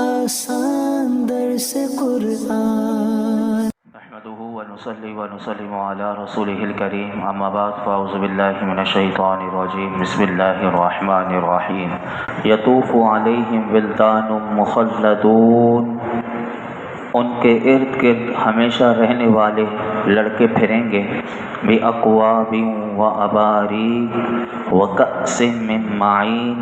آسان درس قرآن نحمده ونصلي ونسلم على رسوله الكريم اما بعد فاعوذ بالله من الشیطان الرجیم بسم اللہ الرحمن الرحیم یطوف علیہم ولدان مخلدون، ان کے ارد گرد ہمیشہ رہنے والے لڑکے پھریں گے، بِأَكْوَابٍ وَأَبَارِيقَ وَكَأْسٍ مِّن مَّعِينٍ،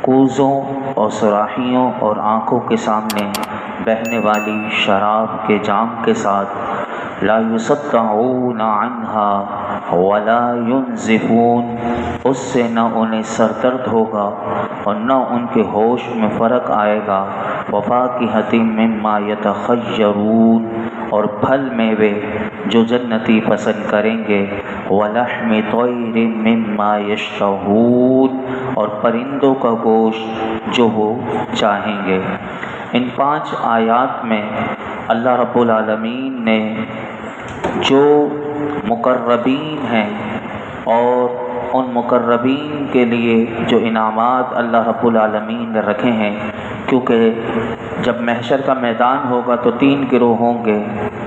کوزوں اور صراحیوں اور آنکھوں کے سامنے بہنے والی شراب کے جام کے ساتھ، لا يصدعون عنها ولا ينزفون، اس سے نہ انہیں سر درد ہوگا اور نہ ان کے ہوش میں فرق آئے گا، وفاکہۃ مما یتخیرون، اور پھل میوے جو جنتی پسند کریں گے، ولحم طیر مما یشتہون، اور پرندوں کا گوشت جو وہ چاہیں گے۔ ان 5 آیات میں اللہ رب العالمین نے جو مقربین ہیں اور ان مقربین کے لیے جو انعامات اللہ رب العالمین نے رکھے ہیں، کیونکہ جب محشر کا میدان ہوگا تو 3 گروہ ہوں گے،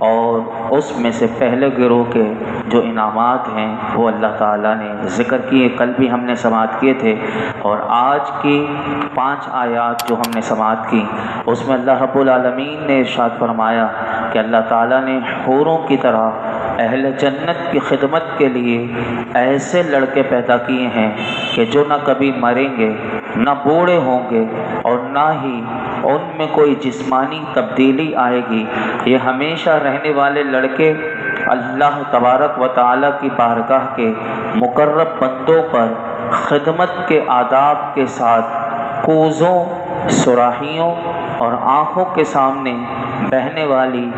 اور اس میں سے پہلے گروہ کے جو انعامات ہیں وہ اللہ تعالیٰ نے ذکر کیے، کل بھی ہم نے سماعت کیے تھے، اور آج کی 5 آیات جو ہم نے سماعت کی اس میں اللہ رب العالمین نے ارشاد فرمایا کہ اللہ تعالیٰ نے حوروں کی طرح اہل جنت کی خدمت کے لیے ایسے لڑکے پیدا کیے ہیں کہ جو نہ کبھی مریں گے، نہ بوڑھے ہوں گے، اور نہ ہی ان میں کوئی جسمانی تبدیلی آئے گی۔ یہ ہمیشہ رہنے والے لڑکے اللہ تبارک و تعالیٰ کی بارگاہ کے مقرب بندوں پر خدمت کے آداب کے ساتھ کوزوں، صراحیوں اور آنکھوں کے سامنے بہنے والی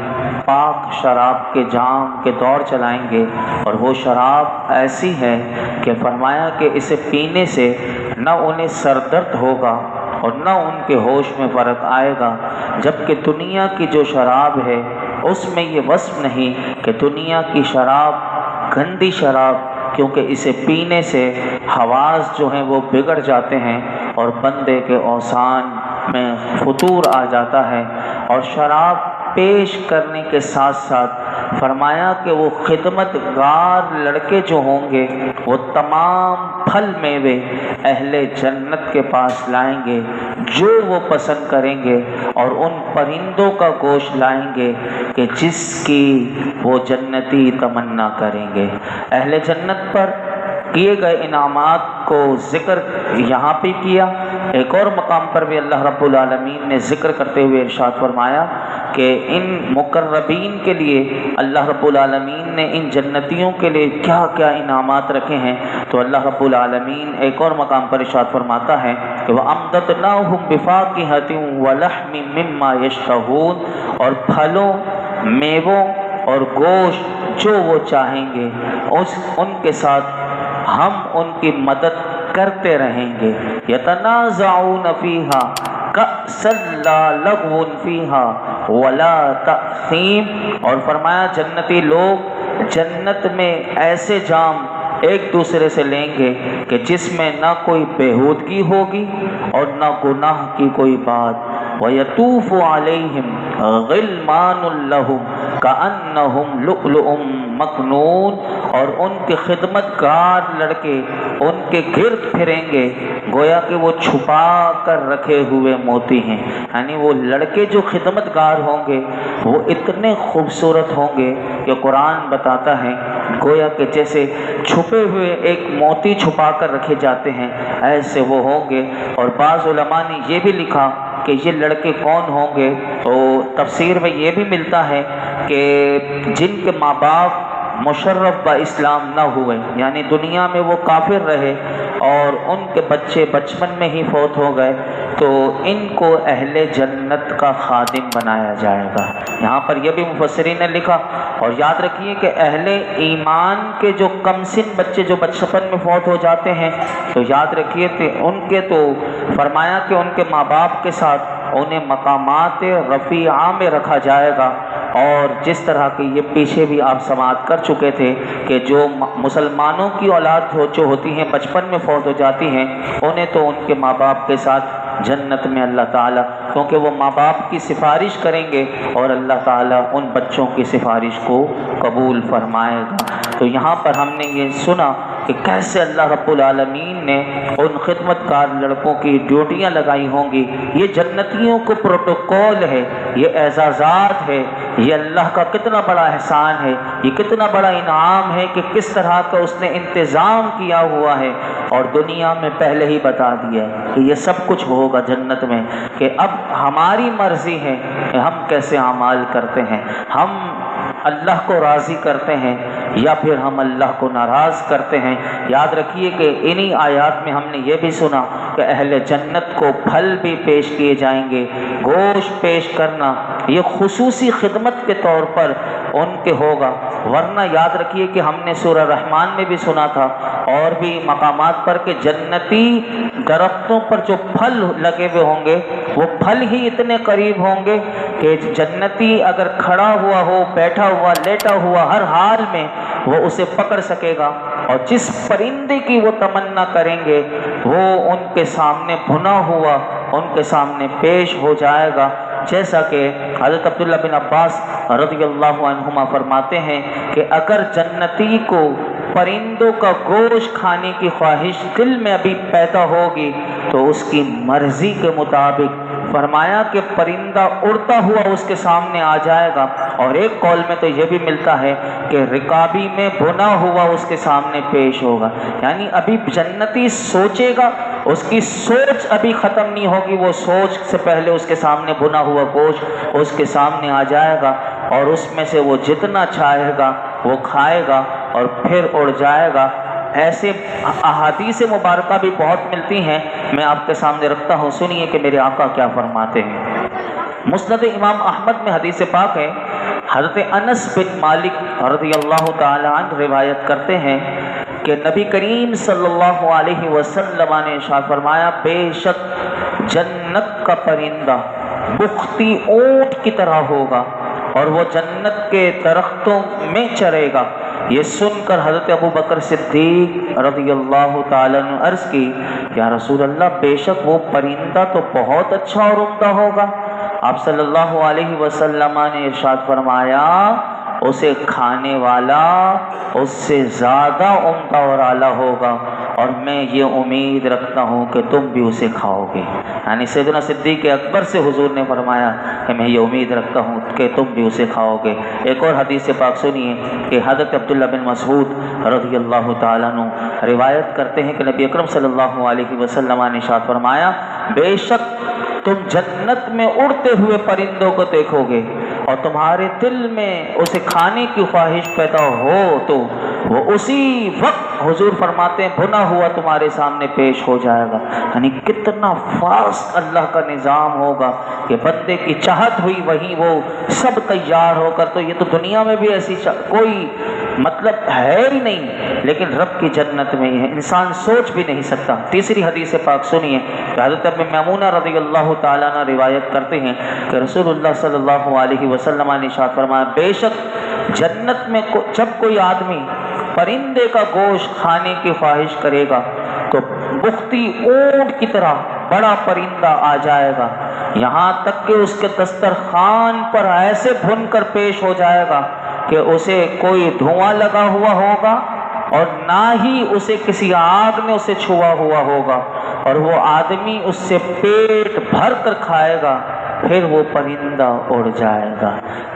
پاک شراب کے جام کے دور چلائیں گے، اور وہ شراب ایسی ہے کہ فرمایا کہ اسے پینے سے نہ انہیں سر درد ہوگا اور نہ ان کے ہوش میں فرق آئے گا، جبکہ دنیا کی جو شراب ہے اس میں یہ وصف نہیں کہ دنیا کی شراب گندی شراب، کیونکہ اسے پینے سے حواس جو ہیں وہ بگڑ جاتے ہیں اور بندے کے اوسان میں فطور آ جاتا ہے، اور شراب پیش کرنے کے ساتھ ساتھ فرمایا کہ وہ خدمت گار لڑکے جو ہوں گے وہ تمام پھل میوے اہل جنت کے پاس لائیں گے جو وہ پسند کریں گے، اور ان پرندوں کا گوشت لائیں گے کہ جس کی وہ جنتی تمنا کریں گے۔ اہل جنت پر کیے گئے انعامات کو ذکر یہاں پہ کیا، ایک اور مقام پر بھی اللہ رب العالمین نے ذکر کرتے ہوئے ارشاد فرمایا کہ ان مقربین کے لیے اللہ رب العالمین نے ان جنتیوں کے لیے کیا کیا انعامات رکھے ہیں، تو اللہ رب العالمین ایک اور مقام پر ارشاد فرماتا ہے کہ وَأَمْدَدْنَاهُمْ بِفَاكِهَةٍ وَلَحْمٍ مِّمَّا يَشْتَهُونَ، اور پھلوں، میووں اور گوشت جو وہ چاہیں گے ان کے ساتھ ہم ان کی مدد کرتے رہیں گے۔ یتنازعون فیہا کأسا لا لغو فیہا ولا تأثیم، اور فرمایا جنتی لوگ جنت میں ایسے جام ایک دوسرے سے لیں گے کہ جس میں نہ کوئی بےہودگی ہوگی اور نہ گناہ کی کوئی بات۔ وَيَطُوفُ عَلَيْهِمْ غِلْمَانٌ لَهُمْ كَأَنَّهُمْ لُؤْلُؤٌ مَّكْنُونٌ، اور ان کے خدمت گار لڑکے ان کے گرد پھریں گے گویا کہ وہ چھپا کر رکھے ہوئے موتی ہیں، یعنی وہ لڑکے جو خدمت گار ہوں گے وہ اتنے خوبصورت ہوں گے کہ قرآن بتاتا ہے گویا کہ جیسے چھپے ہوئے ایک موتی چھپا کر رکھے جاتے ہیں ایسے وہ ہوں گے۔ اور بعض علماء نے یہ بھی لکھا کہ یہ لڑکے کون ہوں گے، تو تفسیر میں یہ بھی ملتا ہے کہ جن کے ماں باپ مشرف با اسلام نہ ہوئے، یعنی دنیا میں وہ کافر رہے اور ان کے بچے بچپن میں ہی فوت ہو گئے، تو ان کو اہل جنت کا خادم بنایا جائے گا۔ یہاں پر یہ بھی مفسرین نے لکھا، اور یاد رکھیے کہ اہل ایمان کے جو کم سن بچے جو بچپن میں فوت ہو جاتے ہیں، تو یاد رکھیے کہ ان کے تو فرمایا کہ ان کے ماں باپ کے ساتھ انہیں مقامات رفیعہ میں رکھا جائے گا، اور جس طرح کی یہ پیچھے بھی آپ سماعت کر چکے تھے کہ جو مسلمانوں کی اولاد جو ہوتی ہیں بچپن میں فوت ہو جاتی ہیں، انہیں تو ان کے ماں باپ کے ساتھ جنت میں اللہ تعالیٰ کیونکہ وہ ماں باپ کی سفارش کریں گے اور اللہ تعالیٰ ان بچوں کی سفارش کو قبول فرمائے گا۔ تو یہاں پر ہم نے یہ سنا کہ کیسے اللہ رب العالمین نے ان خدمت کار لڑکوں کی ڈیوٹیاں لگائی ہوں گی۔ یہ جنتیوں کو پروٹوکول ہے، یہ اعزازات ہے، یہ اللہ کا کتنا بڑا احسان ہے، یہ کتنا بڑا انعام ہے کہ کس طرح کا اس نے انتظام کیا ہوا ہے، اور دنیا میں پہلے ہی بتا دیا کہ یہ سب کچھ ہوگا جنت میں، کہ اب ہماری مرضی ہے کہ ہم کیسے اعمال کرتے ہیں، ہم اللہ کو راضی کرتے ہیں یا پھر ہم اللہ کو ناراض کرتے ہیں۔ یاد رکھیے کہ انہی آیات میں ہم نے یہ بھی سنا کہ اہل جنت کو پھل بھی پیش کیے جائیں گے، گوشت پیش کرنا یہ خصوصی خدمت کے طور پر ان کے ہوگا، ورنہ یاد رکھیے کہ ہم نے سورہ رحمان میں بھی سنا تھا اور بھی مقامات پر کہ جنتی درختوں پر جو پھل لگے ہوئے ہوں گے وہ پھل ہی اتنے قریب ہوں گے کہ جنتی اگر کھڑا ہوا ہو، بیٹھا ہوا، لیٹا ہوا، ہر حال میں وہ اسے پکڑ سکے گا، اور جس پرندے کی وہ تمنا کریں گے وہ ان کے سامنے بھنا ہوا ان کے سامنے پیش ہو جائے گا۔ جیسا کہ حضرت عبداللہ بن عباس رضی اللہ عنہما فرماتے ہیں کہ اگر جنتی کو پرندوں کا گوشت کھانے کی خواہش دل میں ابھی پیدا ہوگی تو اس کی مرضی کے مطابق فرمایا کہ پرندہ اڑتا ہوا اس کے سامنے آ جائے گا، اور ایک قول میں تو یہ بھی ملتا ہے کہ رکابی میں بھنا ہوا اس کے سامنے پیش ہوگا، یعنی ابھی جنتی سوچے گا، اس کی سوچ ابھی ختم نہیں ہوگی، وہ سوچ سے پہلے اس کے سامنے بھنا ہوا گوشت اس کے سامنے آ جائے گا، اور اس میں سے وہ جتنا چاہے گا وہ کھائے گا اور پھر اڑ جائے گا۔ ایسے احادیث مبارکہ بھی بہت ملتی ہیں، میں آپ کے سامنے رکھتا ہوں، سنیے کہ میرے آقا کیا فرماتے ہیں۔ مسند امام احمد میں حدیث پاک ہے، حضرت انس بن مالک رضی اللہ تعالی عنہ روایت کرتے ہیں کہ نبی کریم صلی اللہ علیہ وسلم نے ارشاد فرمایا، بے شک جنت کا پرندہ بختی اونٹ کی طرح ہوگا اور وہ جنت کے درختوں میں چرے گا۔ یہ سن کر حضرت ابو بکر صدیق رضی اللہ تعالیٰ نے عرض کی، یا رسول اللہ، بے شک وہ پرندہ تو بہت اچھا اور عمدہ ہوگا۔ آپ صلی اللہ علیہ وسلم نے ارشاد فرمایا، اسے کھانے والا اس سے زیادہ عمدہ اور اعلیٰ ہوگا، اور میں یہ امید رکھتا ہوں کہ تم بھی اسے کھاؤ گے۔ یعنی سیدنا صدیق اکبر سے حضور نے فرمایا کہ میں یہ امید رکھتا ہوں کہ تم بھی اسے کھاؤ گے۔ ایک اور حدیث پاک سنیے کہ حضرت عبداللہ بن مسعود رضی اللہ تعالیٰ عنہ روایت کرتے ہیں کہ نبی اکرم صلی اللہ علیہ وسلم نے ارشاد فرمایا، بے شک تم جنت میں اڑتے ہوئے پرندوں کو دیکھو گے اور تمہارے دل میں اسے کھانے کی خواہش پیدا ہو تو وہ اسی وقت حضور فرماتے ہیں بھنا ہوا تمہارے سامنے پیش ہو جائے گا۔ یعنی کتنا فاسٹ اللہ کا نظام ہوگا کہ بندے کی چاہت ہوئی وہیں وہ سب تیار ہو کر، تو یہ تو دنیا میں بھی ایسی کوئی مطلب ہے ہی نہیں، لیکن رب کی جنت میں ہے، انسان سوچ بھی نہیں سکتا۔ تیسری حدیث پاک سنیے کہ حضرت ابن میمونہ رضی اللہ تعالیٰ عنہ روایت کرتے ہیں کہ رسول اللہ صلی اللہ علیہ وسلم نے ارشاد فرمایا، بے شک جنت میں جب کوئی آدمی پرندے کا گوشت کھانے کی خواہش کرے گا تو بختی اونٹ کی طرح بڑا پرندہ آ جائے گا، یہاں تک کہ اس کے دسترخوان پر ایسے بھن کر پیش ہو جائے گا کہ اسے کوئی دھواں لگا ہوا ہوگا اور نہ ہی اسے کسی آگ نے اسے چھوا ہوا ہوگا، اور وہ آدمی اس سے پیٹ بھر کر کھائے گا، پھر وہ پرندہ اڑ جائے گا۔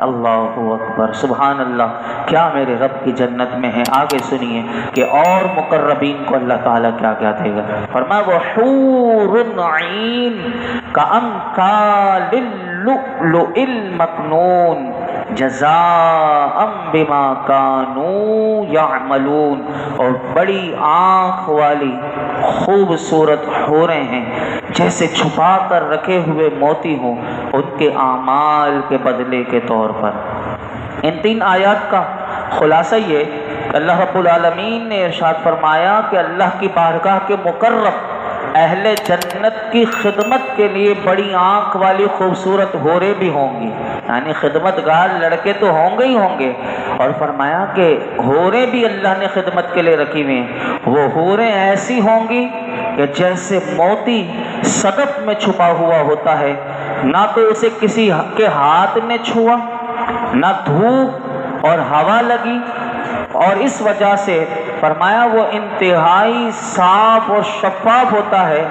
اللہ اکبر، سبحان اللہ، کیا میرے رب کی جنت میں ہے۔ آگے سنیے کہ اور مقربین کو اللہ تعالیٰ کیا کیا دے گا۔ فرمایا، وحور عین کامثال اللؤلؤ المکنون جزاء بما كانوا يعملون، اور بڑی آنکھ والی خوبصورت حوریں ہیں جیسے چھپا کر رکھے ہوئے موتی ہوں ان کے اعمال کے بدلے کے طور پر۔ ان تین آیات کا خلاصہ یہ کہ اللہ رب العالمین نے ارشاد فرمایا کہ اللہ کی بارگاہ کے مقرب اہل جنت کی خدمت کے لیے بڑی آنکھ والی خوبصورت حوریں بھی ہوں گی، یعنی خدمت گار لڑکے تو ہوں گے ہی ہوں گے، اور فرمایا کہ حوریں بھی اللہ نے خدمت کے لیے رکھی ہوئی ہیں۔ وہ حوریں ایسی ہوں گی کہ جیسے موتی صدف میں چھپا ہوا ہوتا ہے نہ تو اسے کسی کے ہاتھ نے چھوا، نہ دھوپ اور ہوا لگی، اور اس وجہ سے فرمایا وہ انتہائی صاف اور شفاف ہوتا ہے۔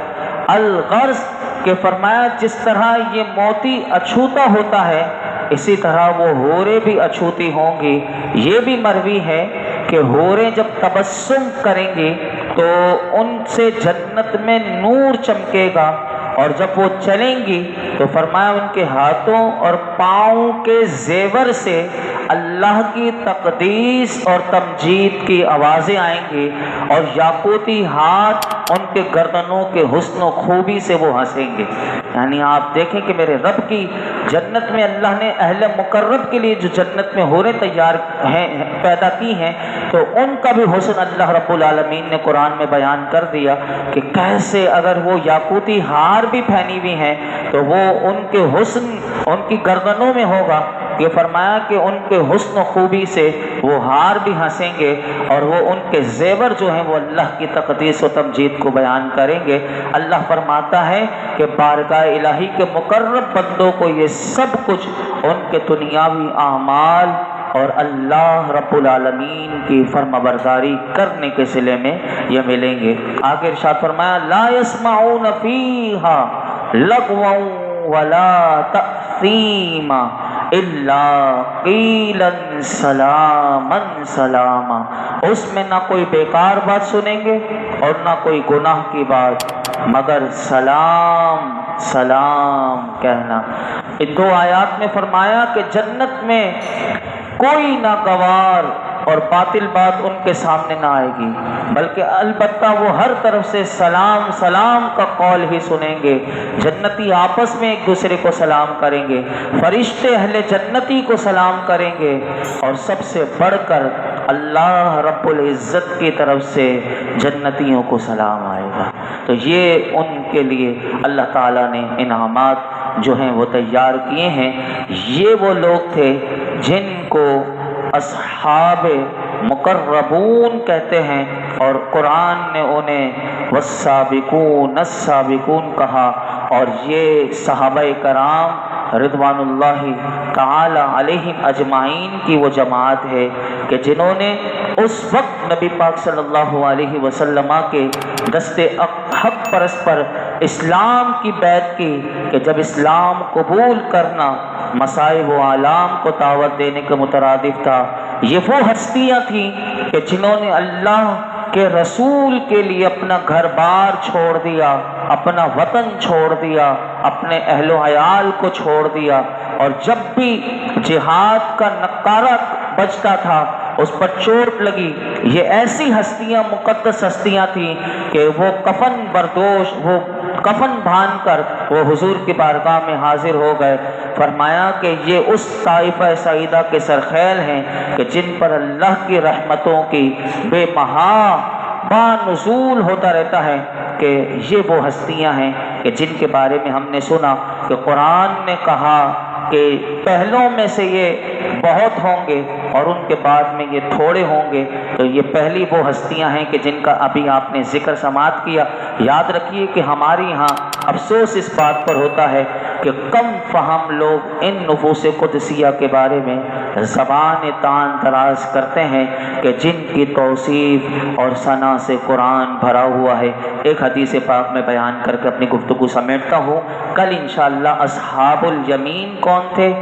الغرض کہ فرمایا جس طرح یہ موتی اچھوتا ہوتا ہے اسی طرح وہ حوریں بھی اچھوتی ہوں گی۔ یہ بھی مروی ہے کہ حوریں جب تبسم کریں گی تو ان سے جنت میں نور چمکے گا، اور جب وہ چلیں گی تو فرمایا ان کے ہاتھوں اور پاؤں کے زیور سے اللہ کی تقدیس اور تمجید کی آوازیں آئیں گی، اور یاقوتی ہاتھ ان کے گردنوں کے حسن و خوبی سے وہ ہنسیں گے۔ یعنی آپ دیکھیں کہ میرے رب کی جنت میں اللہ نے اہل مقرب کے لیے جو جنت میں حوریں تیار ہیں پیدا کی ہیں، تو ان کا بھی حسن اللہ رب العالمین نے قرآن میں بیان کر دیا کہ کیسے اگر وہ یاقوتی ہار بھی پہنی ہوئی ہیں تو وہ ان کے حسن ان کی گردنوں میں ہوگا۔ یہ فرمایا کہ ان کے حسن و خوبی سے وہ ہار بھی ہنسیں گے، اور وہ ان کے زیور جو ہیں وہ اللہ کی تقدیس و تمجید کو بیان کریں گے۔ اللہ فرماتا ہے کہ بارگاہ الہی کے مقرب بندوں کو یہ سب کچھ ان کے دنیاوی اعمال اور اللہ رب العالمین کی فرما برداری کرنے کے صلے میں یہ ملیں گے۔ آگے ارشاد فرمایا لا يسمعون فيها لغوا ولا تأثیما الا قیلا سلاما سلاما، اس میں نہ کوئی بیکار بات سنیں گے اور نہ کوئی گناہ کی بات مگر سلام سلام کہنا۔ ان دو آیات میں فرمایا کہ جنت میں کوئی ناگوار اور باطل بات ان کے سامنے نہ آئے گی، بلکہ البتہ وہ ہر طرف سے سلام سلام کا قول ہی سنیں گے۔ جنتی آپس میں ایک دوسرے کو سلام کریں گے، فرشتے اہل جنتی کو سلام کریں گے، اور سب سے بڑھ کر اللہ رب العزت کی طرف سے جنتیوں کو سلام آئے گا۔ تو یہ ان کے لیے اللہ تعالیٰ نے انعامات جو ہیں وہ تیار کیے ہیں۔ یہ وہ لوگ تھے جن کو اصحاب مقربون کہتے ہیں، اور قرآن نے انہیں والسابقون السابقون کہا، اور یہ صحابہ کرام رضوان اللہ تعالی علیہم اجمعین کی وہ جماعت ہے کہ جنہوں نے اس وقت نبی پاک صلی اللہ علیہ وسلم کے دست حق پرست پر اسلام کی بیعت کی کہ جب اسلام قبول کرنا مصائب و آلام کو دعوت دینے کے مترادف تھا۔ یہ وہ ہستیاں تھیں کہ جنہوں نے اللہ کے رسول کے لیے اپنا گھر بار چھوڑ دیا، اپنا وطن چھوڑ دیا، اپنے اہل و عیال کو چھوڑ دیا، اور جب بھی جہاد کا نقارہ بجتا تھا اس پر چوٹ لگی۔ یہ ایسی ہستیاں مقدس ہستیاں تھیں کہ وہ کفن بردوش، وہ کفن باندھ کر وہ حضور کی بارگاہ میں حاضر ہو گئے۔ فرمایا کہ یہ اس طائفہ سعیدہ کے سرخیل ہیں کہ جن پر اللہ کی رحمتوں کی بے پناہ بانزول ہوتا رہتا ہے، کہ یہ وہ ہستیاں ہیں کہ جن کے بارے میں ہم نے سنا کہ قرآن نے کہا کہ پہلوں میں سے یہ بہت ہوں گے اور ان کے بعد میں یہ تھوڑے ہوں گے۔ تو یہ پہلی وہ ہستیاں ہیں کہ جن کا ابھی آپ نے ذکر سماعت کیا۔ یاد رکھیے کہ ہمارے یہاں افسوس اس بات پر ہوتا ہے کہ کم فہم لوگ ان نفوس قدسیہ کے بارے میں زبان تان تراز کرتے ہیں کہ جن کی توصیف اور ثنا سے قرآن بھرا ہوا ہے۔ ایک حدیث پاک میں بیان کر کے اپنی گفتگو سمیٹتا ہوں۔ کل انشاءاللہ اصحاب الیمین کون تھے؟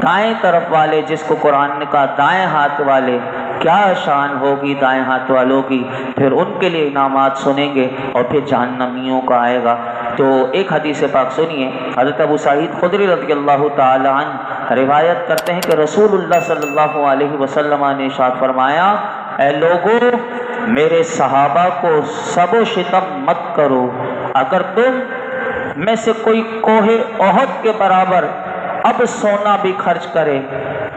دائیں طرف والے، جس کو قرآن نے کہا دائیں ہاتھ والے، کیا شان ہوگی دائیں ہاتھ والوں کی، پھر ان کے لیے انعامات سنیں گے، اور پھر جہنمیوں کا آئے گا۔ تو ایک حدیث پاک سنیے، حضرت ابو سعید خدری رضی اللہ تعالی عنہ روایت کرتے ہیں کہ رسول اللہ صلی اللہ علیہ وسلم نے ارشاد فرمایا، اے لوگو میرے صحابہ کو سب و شتم مت کرو، اگر تم میں سے کوئی کوہ احد کے برابر اب سونا بھی خرچ کرے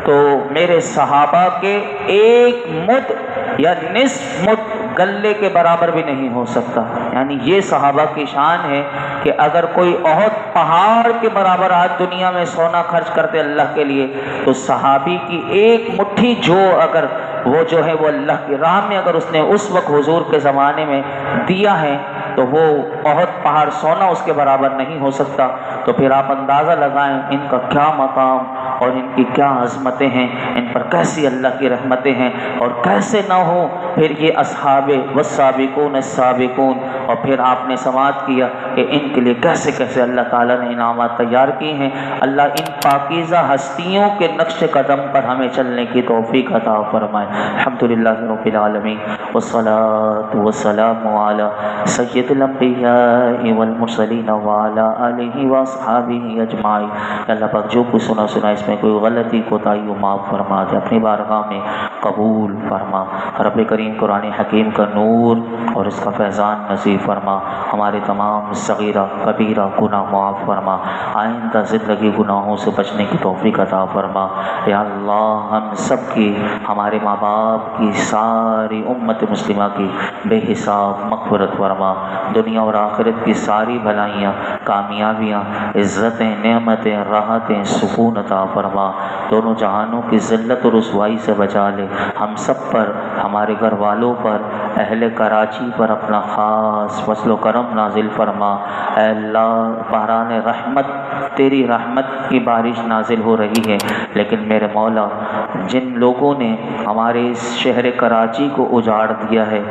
تو میرے صحابہ کے ایک مد یا نصف مد گلے کے برابر بھی نہیں ہو سکتا۔ یعنی یہ صحابہ کی شان ہے کہ اگر کوئی احد پہاڑ کے برابر آج دنیا میں سونا خرچ کرتے اللہ کے لیے، تو صحابی کی ایک مٹھی جو اگر وہ جو ہے وہ اللہ کی راہ میں اگر اس نے اس وقت حضور کے زمانے میں دیا ہے تو وہ احد پہاڑ سونا اس کے برابر نہیں ہو سکتا۔ تو پھر آپ اندازہ لگائیں ان کا کیا مقام اور ان کی کیا عظمتیں ہیں، ان پر کیسی اللہ کی رحمتیں ہیں، اور کیسے نہ ہو پھر یہ اصحاب والسابقون السابقون۔ اور پھر آپ نے سماعت کیا کہ ان کے لیے کیسے کیسے اللہ تعالیٰ نے انعامات تیار کیے ہیں۔ اللہ ان پاکیزہ ہستیوں کے نقش قدم پر ہمیں چلنے کی توفیق عطا فرمائے۔ الحمدللہ رب العالمین، والصلاة والسلام علی سید الانبیاء والمرسلین وعلی آلہ واصحابہ اجمعین۔ اللہ پاک جو کچھ سنا اس میں کوئی غلطی کوتاہی و معاف فرما دے، اپنی بارگاہ میں قبول فرما۔ رب کریم قرآن حکیم کا نور اور اس کا فیضان نصیب فرما، ہمارے تمام صغیرہ کبیرہ گناہ معاف فرما، آئندہ زندگی گناہوں سے بچنے کی توفیق عطا فرما۔ یا اللہ ہم سب کی، ہمارے ماں باپ کی، ساری امت مسلمہ کی بے حساب مغفرت فرما، دنیا اور آخرت کی ساری بھلائیاں، کامیابیاں، عزتیں، نعمتیں، راحتیں، سکون عطا فرما، دونوں جہانوں کی ذلت و رسوائی سے بچا لے، ہم سب پر، ہمارے گھر والوں پر، اہل کراچی پر اپنا خاص فضل و کرم نازل فرما۔ اے اللہ باران رحمت، تیری رحمت کی بارش نازل ہو رہی ہے، لیکن میرے مولا جن لوگوں نے ہمارے اس شہر کراچی کو اجاڑ دیا ہے،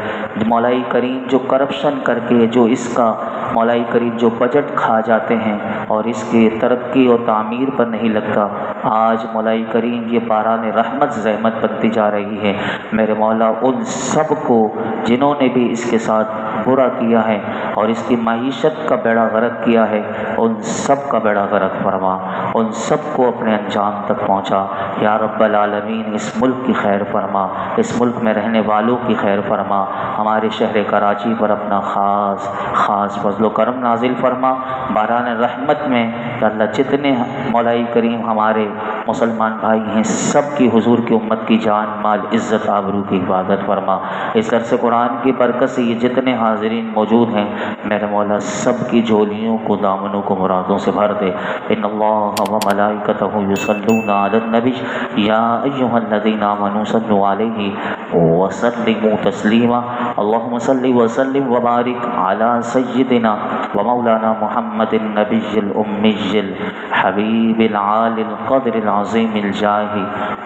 مولائی کریم جو کرپشن کر کے، جو اس کا مولائی کریم جو بجٹ کھا جاتے ہیں اور اس کی ترقی اور تعمیر پر نہیں لگتا، آج مولائی کریم یہ باران رحمت زحمت بنتی جا رہی ہے۔ میرے مولا ان سب کو جنہوں نے بھی اس کے ساتھ برا کیا ہے اور اس کی معیشت کا بیڑا غرق کیا ہے، ان سب کا بیڑا غرق فرما، ان سب کو اپنے انجام تک پہنچا۔ یا رب العالمین اس ملک کی خیر فرما، اس ملک میں رہنے والوں کی خیر فرما، ہمارے شہر کراچی پر اپنا خاص فضل و کرم نازل فرما۔ باران رحمت میں یا اللہ جتنے مولائی کریم ہمارے مسلمان بھائی ہیں، سب کی حضور کی امت کی جان مال عزت آبرو کی حفاظت فرما۔ اس درس قرآن کی برکت سے یہ جتنے حاضرین موجود ہیں، میرے مولا سب کی جھولیوں کو، دامنوں کو مرادوں سے بھر دے۔ ان اللہ و ملائکتہ یصلون علی النبی یا ایھا الذین آمنوا صلوا علیہ وسلموا تسلیما۔ اللهم صل وسلم وبارک علی سیدنا ومولانا محمد النبی الأمی الحبیب العالی القدر العظیم الجاہ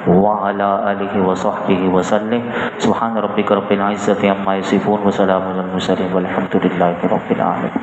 وعلى آلہ وصحبہ وسلم۔ سبحان ربک رب العزة عما یصفون وسلام علی المرسلین والحمد للہ رب العالمین۔